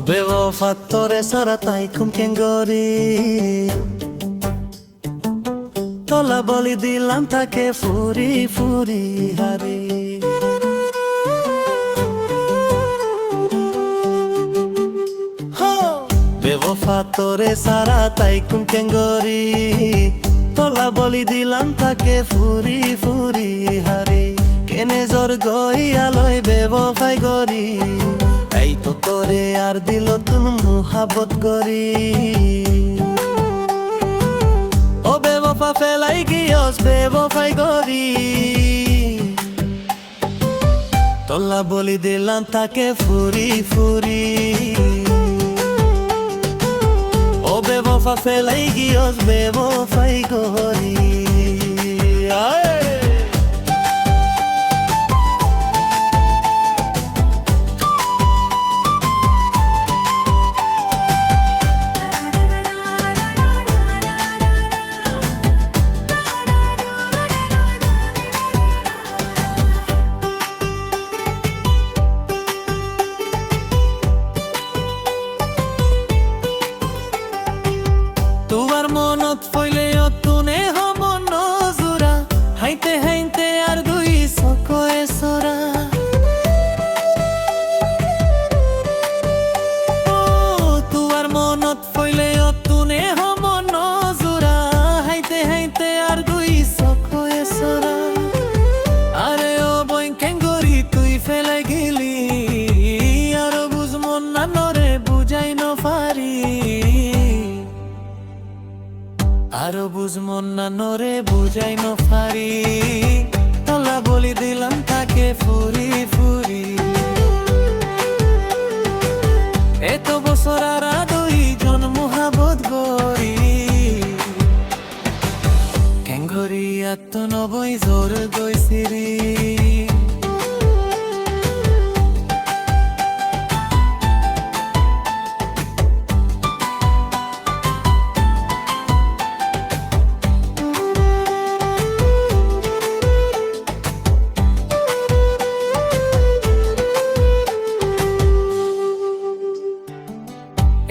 বেওফা তোরে সারা তাই কুমকেন গরি তোলা বলি দিলাম তাকে ফুরি ফুরি হারি বেওফা তোরে সারা তাই কুমকেন গরি তোলা বলি দিলাম তাকে ফুরি ফুরি হারি কেনে জোর গইয়ালয় বেওফাই গরি এই তো তোরে আর দিল তুমি মোহাবত করি ও বেওফা ফেলাই গিয়স বেওফাই করি তোলা বলি দিলাম তাকে ফুরি ফুরি ও বেওফা ফেলাই গিয়স বেওফাই করি তোমার মনত ফইলে অতুনে হমন নজুরা হাইতে হাইতে আর দুই সকয়ে সরা তোমার মনত ফইলে অতুনে হমন নজুরা হাইতে হাইতে আর দুই সকয়ে সরা আরে ও বইকেন গরি তুই ফেলে গেলি আর বুঝমন না নরে বুঝাই ন পারি আরো বুঝমন না নরে বুঝাই ন পারি তোলা বলি দিলাম তাকে ফুরি ফুরি এত বছর আর দুইজন মোহাবত গরি কেঙ্গরি এত নবই জোর গইছিরি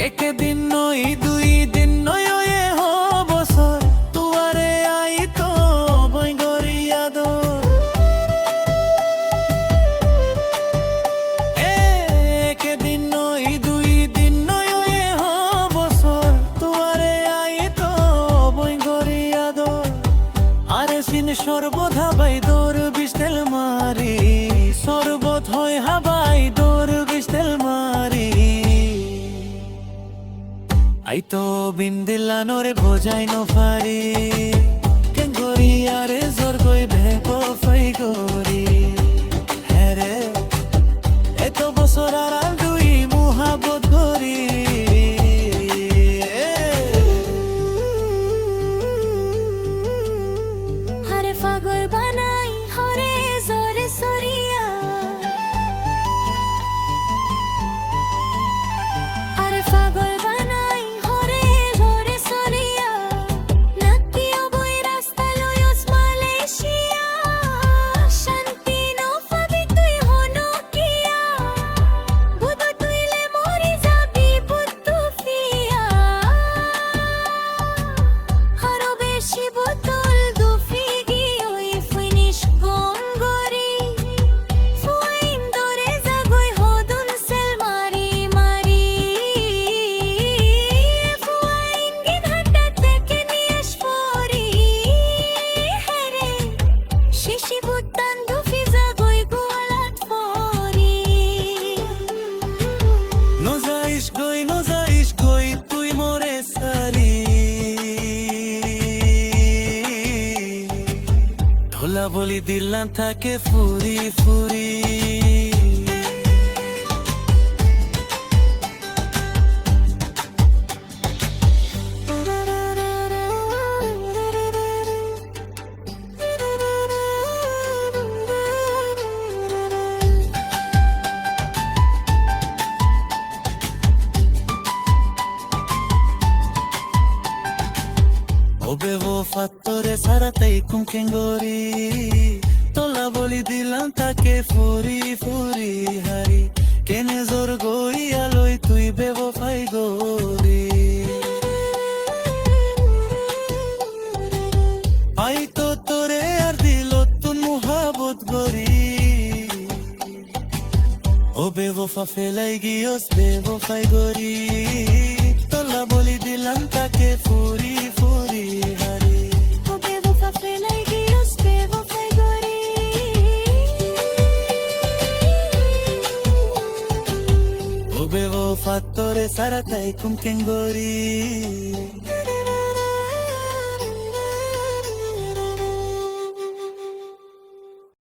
একদিন নই দুই দিন নয় এ বছর তুয়ারে আই তো বই গরিয়া দো একদিন নই দুই দিন নয় এ বছর তুয়ারে আই তো বই গরিয়া দো আরে সিন সর্বত হাবাই দৌর বিস্তেল মারি সর্বত হয় হাবাই দৌর বিস্তেল মারি আই তো বিন্দিলা নরে বোঝাই ন পারি কেন গরি আরে জোর গই বেওফাই গরি হ্যাঁ রে এত বছর আর দুই মোহাবত গরি আরে পাগল বানাই হরে জোরে সরিয়া আরে পাগল বানাই হরে জোরে সরিয়া নাকি অবই রাস্তা লয়স মালয়েশিয়া শান্তি ন পাবি তুই হনো কিয়া বুধ তুইলে মরি যাবি বুদ্ধ ফিয়া আরো বেশি বোতল দুফি গিয়ে ফিনিশ গঙ্গরি ফুইন দরে জাগই হদুন সেল মারি মারি ফুইন গিন হাটা থেকে নিয়েস পরি হেরে শিশি বুতান দুফি জাগই গোয়ালাত পরি নজাইস গই তুই মোরে সারি তোলা বলি দিলাম তাকে ফুরি ফুরি ও বেওফা তোরে সারা তাই কুমকেন গরি তোলা বলি দিলাম তাকে ফুরি ফুরি হারি কেনে জোর গইয়ালই তুই বেওফা ফেলাই গিয়েস বেওফাই গরি তোলা বলি দিলাম তাকে ফুরি ফুরি হারি ও বেওফা ফেলাই গিয়েস বেওফাই গরি ও বেওফা তোরে সারা তাই কুমকেন গরি